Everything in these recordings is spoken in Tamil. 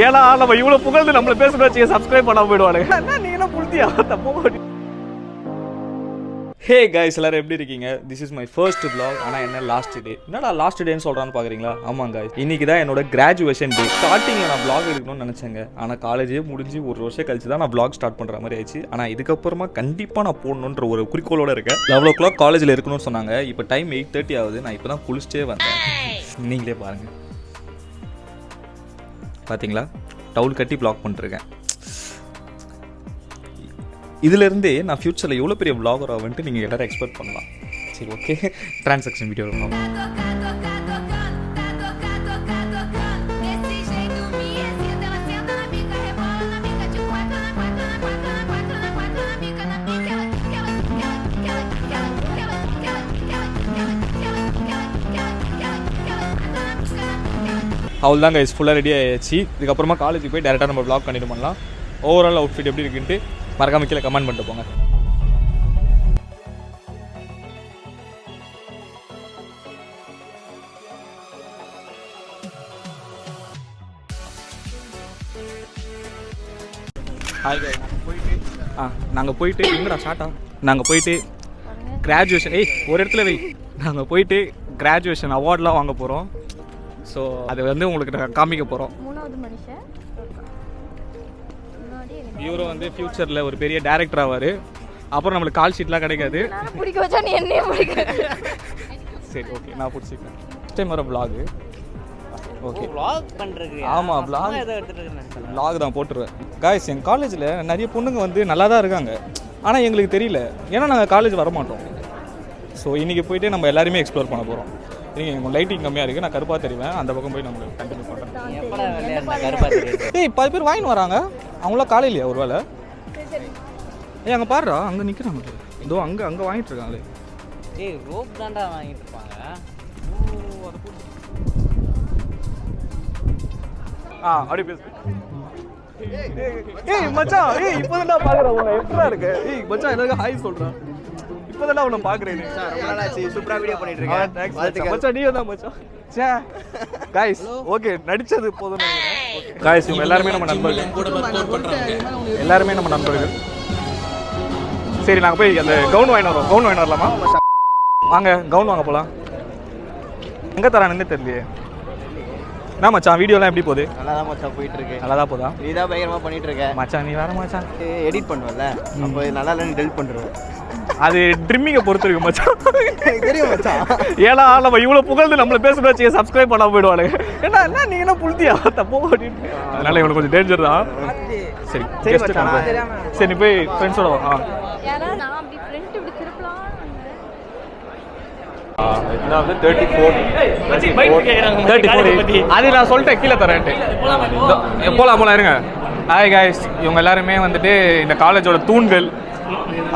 ஏன்னா நம்ம இவ்வளோ புகழ்ந்து நம்மளை பேசுகிறோம் வச்சு சப்ஸ்கிரைப் பண்ணாமல் போயிடுவானுங்க. நீ என்ன புரித்தியா தப்போ. ஹே கைஸ், எல்லாரும் எப்படி இருக்கீங்க? This is my first vlog. ஆனால் என்ன லாஸ்ட் டே, என்னடா லாஸ்ட் டேன்னு சொல்கிறான்னு பார்க்குறீங்களா? ஆமாம் guys, இன்னைக்கு தான் என்னோட கிராஜுவேஷன் டே. ஸ்டார்டிங்கில் நான் vlog எடுக்கணும்னு நினச்சேங்க. ஆனால் காலேஜே முடிஞ்சு ஒரு வருஷம் கழிச்சு தான் நான் vlog ஸ்டார்ட் பண்ணுற மாதிரி ஆயிடுச்சு. ஆனால் இதுக்கப்புறமா கண்டிப்பாக நான் போடணுன்ற ஒரு குறிக்கோளோடு இருக்கேன். 11 o'clock காலேஜில் இருக்கணும்னு சொன்னாங்க. இப்போ டைம் 8:30 ஆகுது. நான் இப்போ தான் குளிச்சிட்டே வந்தேன். நீங்களே பாருங்கள், பார்த்தீங்களா? டவுல் கட்டி vlog பண்ணிருக்கேன். இதிலேருந்தே நான் ஃப்யூச்சரில் எவ்வளோ பெரிய vlogger ஆகுன்ட்டு நீங்கள் எல்லோரும் எக்ஸ்பெக்ட் பண்ணலாம். சரி, ஓகே, டிரான்சாக்ஷன் வீடியோ இருக்கும். அவள் தாங்க ஃபுல்லாக ரெடி ஆகிடுச்சு. இதுக்கப்புறமா காலேஜுக்கு போய் டேரெக்டாக நம்ம vlog கண்டினியூ பண்ணலாம். ஓவரால் அவுட்ஃபிட் எப்படி இருக்குன்ட்டு மறக்காம கீழே கமெண்ட் பண்ணிட்டு போங்க. நாங்கள் போயிட்டு எங்கடா ஷார்ட்டா நாங்கள் போயிட்டு கிராஜுவேஷன் ஒரு இடத்துல நாங்கள் போயிட்டு கிராஜுவேஷன் அவார்ட்லாம் வாங்க போகிறோம். ஸோ அதை வந்து உங்களுக்கு நான் காமிக்க போகிறோம். இவரும் வந்து ஃபியூச்சரில் ஒரு பெரிய டைரக்டர் ஆவார். அப்புறம் நம்மளுக்கு கால் ஷீட்லாம் கிடைக்காது. சரி, ஓகே, நான் பிடிச்சிக்கிறேன். நெக்ஸ்ட் டைம் வர vlog. ஓகே, vlog பண்ணுறது. ஆமாம், vlog தான் போட்டுருவேன். காய்ஸ், எங்கள் காலேஜில் நிறைய பொண்ணுங்க வந்து நல்லா தான் இருக்காங்க. ஆனால் எங்களுக்கு தெரியல, ஏன்னா நாங்கள் காலேஜ் வரமாட்டோம். ஸோ இன்றைக்கி போயிட்டு நம்ம எல்லாருமே எக்ஸ்ப்ளோர் பண்ண போகிறோம். எங்கள் லைட்டிங் கம்மியாக இருக்குது, நான் கருப்பாக தெரிவேன். அந்த பக்கம் போய் நம்ம கண்டினியூ பண்ணுறேன். 10 பேர் வாங்கின்னு வராங்க. அவங்களாம் காலையிலையா ஒரு வேலை? அங்கே பாருடா, அங்கே நிற்கிறாங்க. இதோ அங்கே வாங்கிட்டு இருக்காங்களே. ரோப் தாண்டா வாங்கிட்டு இருப்பாங்க. அப்படி பேசு. மச்சான், இப்போதான் பார்க்குறேன் உன்னை. எப்படா இருக்கு? மச்சான், எனக்கு ஹாய் சொல்கிறேன். இப்போதான் உன்னை பார்க்குறேன். சூப்பராக வீடியோ பண்ணிட்டு இருக்கேன். மச்சான், நீ தான் மச்சான். காய்ஸ், ஓகே, நடிச்சது போதும். காய்ஸ், இவங்க எல்லாருமே நம்ம நண்பர்கள். எல்லாருமே நம்ம நண்பர்கள். சரி, நாங்கள் போய் அந்த கவுன் வாங்கி வரோம். கவுன் வாங்கி வரலாமா? வாங்க, கவுன் வாங்க போகலாம். எங்கே தரானுன்னு தெரியலையே. என்ன மச்சான், வீடியோலாம் எப்படி போகுது? நல்லா தான் மச்சான் போயிட்டு இருக்கு. நல்லா தான் போதா? நீ தான் பயங்கரமாக பண்ணிட்டு இருக்க மச்சான். நீ வேற மச்சான் எடிட் பண்ணுவல, அப்போ நல்லா இல்லைன்னு டெலிட் பண்ணுறேன். அது ட்ரிம்மிங்கை பொறுத்து இருக்கு மச்சான். தெரியும் மச்சான். ஏன்னா நம்ம இவ்வளோ புகழ்ந்து நம்மளை பேசுகிறோம் வச்சு சப்ஸ்கிரைப் பண்ணாமல் போயிடுவானுங்க. என்ன நீ என்ன புளுத்தியா தப்போ அப்படின்னு. அதனால இவனுக்கு கொஞ்சம் டேஞ்சர் தான். சரி, சரி, நீ போய் ஃப்ரெண்ட்ஸோட வா. அதாவது 34 அது நான் சொல்லிட்டேன், கீழே தரேன்ட்டு. போலாம் இருங்க. ஹாய் காய்ஸ், இவங்க எல்லாருமே வந்துட்டு இந்த காலேஜோட தூண்கள்.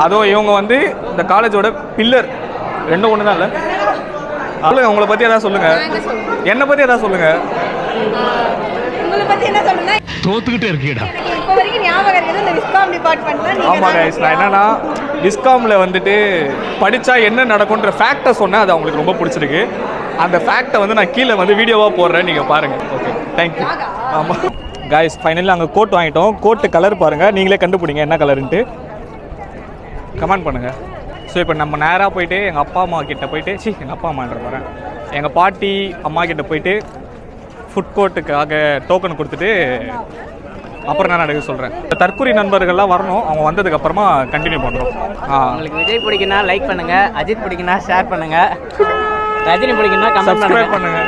அதுவும் இவங்க வந்து இந்த காலேஜோட பில்லர். ரெண்டும் ஒன்று தான் இல்லை? சொல்லுங்க, உங்களை பற்றி எதாவது சொல்லுங்க. என்னை பற்றி எதாவது சொல்லுங்க. தோத்துக்கிட்டே இருக்கீடா. ஆமாம் கைஸ், நான் என்னன்னா விஸ்காமில் வந்துட்டு படித்தா என்ன நடக்கும்ன்ற ஃபேக்டை சொன்னேன். அது அவங்களுக்கு ரொம்ப பிடிச்சிருக்கு. அந்த ஃபேக்டை வந்து நான் கீழே வந்து வீடியோவாக போடுறேன், நீங்கள் பாருங்கள். Okay, thank you. ஆமாம் கைஸ், ஃபைனலி அங்கே கோட் வாங்கிட்டோம். கோட்டு கலர் பாருங்கள், நீங்களே கண்டுபிடிங்க என்ன கலருன்ட்டு கமெண்ட் பண்ணுங்கள். ஸோ இப்போ நம்ம நேராக போயிட்டு எங்கள் அப்பா அம்மா கிட்டே போயிட்டு எங்கள் அப்பா அம்மான்ற வரேன் எங்கள் பாட்டி அம்மா கிட்டே போயிட்டு ஃபுட் கோர்ட்டுக்காக டோக்கன் கொடுத்துட்டு அப்புறம் நான் நடக்க சொல்கிறேன். தற்கொலை நண்பர்கள்லாம் வரணும். அவங்க வந்ததுக்கப்புறமா கண்டினியூ பண்ணுறோம். உங்களுக்கு விஜய் பிடிக்குன்னா லைக் பண்ணுங்கள், அஜித் பிடிக்குன்னா ஷேர் பண்ணுங்கள், ரஜினி பிடிக்குன்னா சப்ஸ்கிரைப் பண்ணுங்கள்,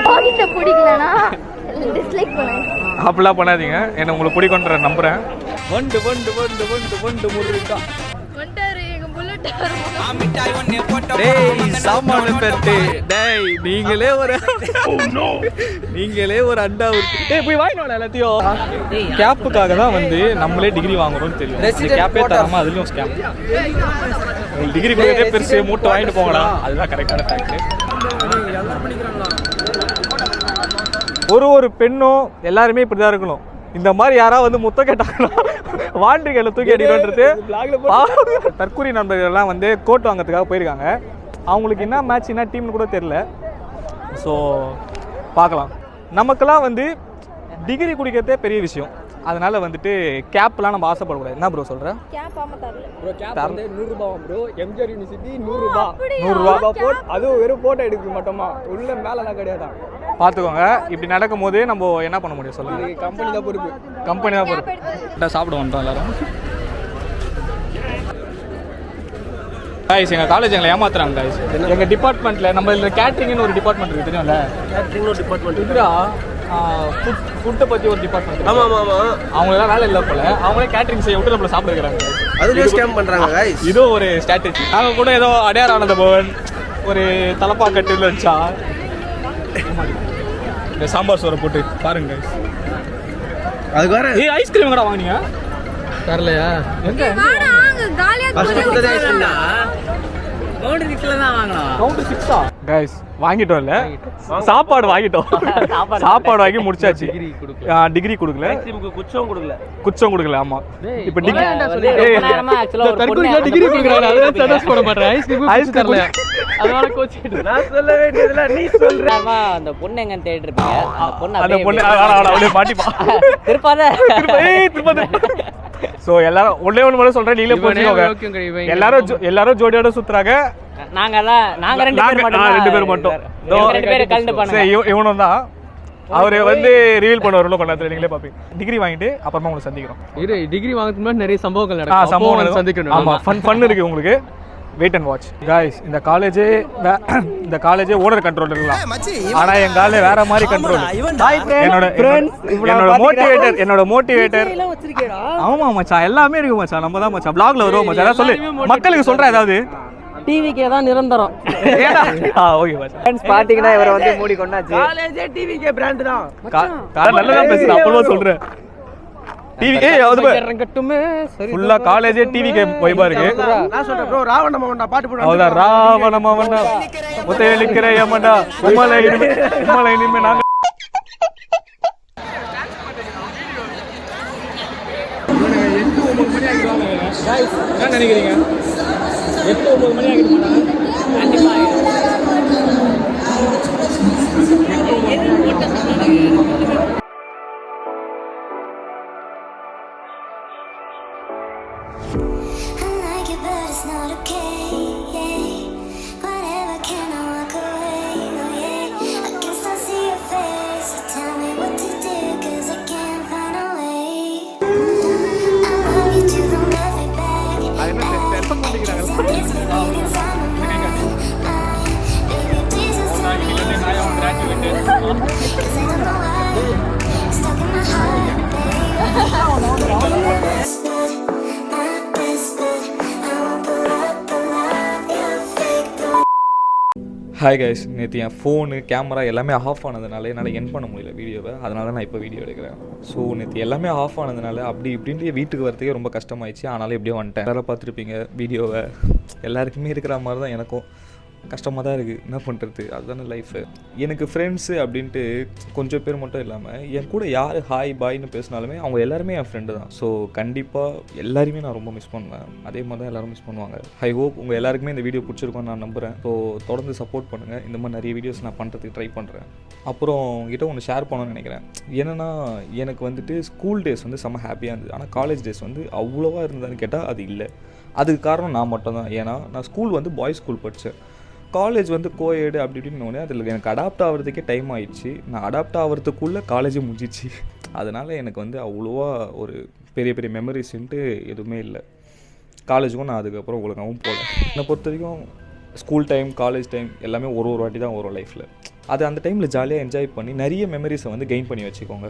அப்படிலாம் பண்ணாதீங்க. என்ன உங்களுக்கு பிடிக்குன்ற நம்புகிறேன். வண்டு வண்டு வண்டு வண்டு வண்டு முருகா நீங்களே ஒரு அண்டா போய் வாங்கினோம் எல்லாத்தையும். கேப்புக்காக தான் வந்து நம்மளே டிகிரி வாங்குறோம்னு தெரியும். கேப்பே தராம அதுலயும் ஸ்கேம். டிகிரி கொடுக்கறதே பெருசு, மூட்டை வாங்கிட்டு போங்கடா. அதுதான் கரெக்டான ஃபேக்ட். ஒரு பெண்ணும் எல்லாருமே இப்படிதான் இருக்கணும். இந்த மாதிரி யாராவது வந்து முத்தம் கேட்டாங்கன்னா வாண்டிகளை தூக்கி அடிக்கிறது. தற்கொலை நண்பர்கள்லாம் வந்து கோட் வாங்கிறதுக்காக போயிருக்காங்க. அவங்களுக்கு என்ன மேட்ச் என்ன டீம்னு கூட தெரியல. ஸோ பார்க்கலாம். நமக்கெல்லாம் வந்து டிகிரி குடிக்கிறதே பெரிய விஷயம். அதனால வந்துட்டு கேப்லாம் நம்ம ஆசைப்படக்கூடாது. என்ன ப்ரோ சொல்கிறேன்? கேப் ஆமாம் தரல ப்ரோ கேப் வந்து 100 ரூபாய் ப்ரோ. எம்ஜிஆர் யூனிவர்சிட்டி 100 ரூபாய். 100 ரூபா போட் அதுவும் வெறும் போட்டோ எடுக்க மட்டுமா, உள்ள மேலலாம் கிடையாதான். பார்த்துக்கோங்க. இப்படி நடக்கும் போது நம்ம என்ன பண்ண முடியும் சொல்லுங்கள்? இது கம்பெனி தான் பொறுப்பு. கம்பெனி தான் பொறுப்பு. சாப்பிட வந்துட்டோம் எல்லாரும். காய்ஸ் எங்கள் காலேஜ் எங்களை ஏமாத்துறாங்க காய்ஸ். எங்கள் டிபார்ட்மெண்ட்டில் நம்ம இதில் கேட்ரிங்னு ஒரு டிபார்ட்மெண்ட் இருக்குது தெரியும்ல? கேட்ரிங் ஒரு டிபார்ட்மெண்ட் இதுடா ஃபுட்டை பற்றி ஒரு டிபார்ட்மெண்ட். ஆமாம் ஆமாம். அவங்களெல்லாம் வேலை இல்லை போல. அவங்களே கேட்ரிங் செய்ய விட்டு நம்மளை சாப்பிட வைக்கிறாங்க. அதுலேயே ஸ்கேம் பண்ணுறாங்க காய்ஸ். இதுவும் ஒரு ஸ்ட்ராட்டஜி. நாங்கள் கூட ஏதோ அடையார் ஆனந்த பவன் ஒரு தலப்பாக்கட்டுன்னு வச்சா இந்த சாம்பார் சோறை போட்டு பாருங்க guys. அதுக்கு வேற ஐஸ்கிரீம் கூட வாங்கினீங்க தரலையா? எங்க கவுண்டர் 6ல தான் வாங்கணும். கவுண்டர் 6ஆ கைஸ்? வாங்கிட்டோம் இல்ல, சாப்பாடு வாங்கிட்டோம். சாப்பாடு வாங்கி முடிச்சாச்சு. டிகிரி கொடுக்கல, குச்சம் கொடுக்கல. ஆமா இப்போ டிகிரி கொடுக்குறாங்க. அதுதான் சஜஸ்ட் பண்ண மாட்டேன். ஐஸ்கிரீம் தரல, அதனால கோச்சிட்டு நான் சொல்ல வேண்டியதுல நீ சொல்ற. அந்த பொண்ணு எங்க தேடிட்டு இருப்பீங்க? அந்த பொண்ணு அப்படியே மாட்டிப்பா திருப்பாத. சோ எல்லாரும் ஒண்ணே ஒண்ணு மட்டும் சொல்றேன், நீங்களே புரிஞ்சுக்கோங்க. எல்லாரும் ஜோடியோட சுத்துறாங்க. நாங்க ரெண்டு பேர் மட்டும். ரெண்டு பேரும் கலந்து பண்ணுங்க. இவனும் தான் அவரு வந்து ரிவீல் பண்ணுவார் கொண்டாந்து, நீங்களே பாப்பீங்க. டிகிரி வாங்கிட்டு அப்புறமா உங்களை சந்திக்கிறோம். டிகிரி வாங்குறதுக்கு முன்னாடி நிறைய சம்பவங்கள் நடக்கும். சம்பவம் சந்திக்கணும். ஆமா, ஃபன் இருக்கு உங்களுக்கு. Wait and watch guys. இந்த காலேஜே ஓனர் கண்ட்ரோல் இருக்கலாம். ஆனா எங்க காலே வேற மாதிரி கண்ட்ரோல். என்னோட மோட்டிவேட்டர். ஆமா மச்சான், எல்லாமே இருக்கு மச்சான். நம்ம தான் மச்சான் vlogல வருவோம் மச்சான். சொல்லு மக்களுக்கு சொல்றேன் ஏதாவது. டிவிக்கே தான் நிரந்தரம். ஓகே மச்சான். ஃப்ரெண்ட்ஸ் பாத்தீங்கன்னா இவரை வந்து மூடி கொண்டாச்சு. காலேஜே டிவிகே பிராண்ட் தான். நல்லா பேசுறேன். அப்பவே சொல்றேன். டிவி இறங்கட்டுமே சரி. ஃபுல்லா காலேஜே டிவிக்கு வைபா இருக்கு. நான் சொல்றேன் ப்ரோ, ராவண மவன்டா பாட்டு போடு. அவதா ராவண மவன்டா முத்தையலிக்கிற யமன்டா உமலை இனிமே நாங்க என்ன நினைக்கிறீங்க? 8-9 மணி ஆகிட்டு மாட்டாங்க. ஹாய் கைஸ், நேற்று என் ஃபோனு கேமரா எல்லாமே ஆஃப் ஆனதுனால என்னால் என் பண்ண முடியல வீடியோவை. அதனால நான் இப்போ வீடியோ எடுக்கிறேன். ஸோ நேற்று எல்லாமே ஆஃப் ஆனதுனால அப்படி இப்படின்ட்டு வீட்டுக்கு வரதுக்கே ரொம்ப கஷ்டமாயிடுச்சு. ஆனாலும் எப்படியோ வந்துட்டேன். எல்லாரும் பார்த்துருப்பீங்க வீடியோவை. எல்லாருக்குமே இருக்கிற மாதிரி தான் எனக்கும் கஷ்டமாக தான் இருக்குது. என்ன பண்ணுறது, அதுதானே லைஃபு. எனக்கு ஃப்ரெண்ட்ஸு அப்படின்ட்டு கொஞ்சம் பேர் மட்டும் இல்லாமல் என் கூட யார் ஹாய் பாய்னு பேசினாலுமே அவங்க எல்லாருமே என் ஃப்ரெண்டு தான். ஸோ கண்டிப்பாக எல்லாருமே நான் ரொம்ப மிஸ் பண்ணுவேன். அதே மாதிரி தான் எல்லோரும் மிஸ் பண்ணுவாங்க. ஐ ஹோப் உங்கள் எல்லாருக்குமே இந்த வீடியோ பிடிச்சிருக்கோன்னு நான் நம்புகிறேன். ஸோ தொடர்ந்து சப்போர்ட் பண்ணுங்கள். இந்த மாதிரி நிறைய வீடியோஸ் நான் பண்ணுறதுக்கு ட்ரை பண்ணுறேன். அப்புறம் கிட்ட ஒன்று ஷேர் பண்ணணும்னு நினைக்கிறேன். என்னென்னா எனக்கு வந்துட்டு ஸ்கூல் டேஸ் வந்து செம்ம ஹாப்பியாக இருந்தது. ஆனால் காலேஜ் டேஸ் வந்து அவ்வளோவா இருந்ததுன்னு கேட்டால் அது இல்லை. அதுக்கு காரணம் நான் மட்டும்தான். ஏன்னா நான் ஸ்கூல் வந்து பாய்ஸ் ஸ்கூல் படித்தேன். காலேஜ் வந்து கோஎடு அப்படி இப்படின்னு அதில் எனக்கு அடாப்ட் ஆகிறதுக்கே டைம் ஆகிடுச்சு. நான் அடாப்ட் ஆகிறதுக்குள்ளே காலேஜே முடிஞ்சிச்சு. அதனால் எனக்கு வந்து அவ்வளோவா ஒரு பெரிய பெரிய மெமரிஸ்ன்ட்டு எதுவுமே இல்லை. காலேஜுக்கும் நான் அதுக்கப்புறம் ஒழுங்காகவும் போகல. என்னை பொறுத்த வரைக்கும் ஸ்கூல் டைம் காலேஜ் டைம் எல்லாமே ஒரு வாட்டி தான் வரும் லைஃப்பில். அது அந்த டைமில் ஜாலியாக என்ஜாய் பண்ணி நிறைய மெமரிஸை வந்து கெயின் பண்ணி வச்சுக்கோங்க.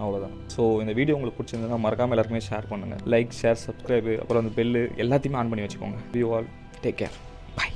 அவ்வளோதான். ஸோ இந்த வீடியோ உங்களுக்கு பிடிச்சிருந்ததுன்னா மறக்காமல் எல்லாருக்குமே ஷேர் பண்ணுங்கள். லைக், ஷேர், சப்ஸ்கிரைபு, அப்புறம் அந்த பெல்லு எல்லாத்தையுமே ஆன் பண்ணி வச்சுக்கோங்க. You all take care. By.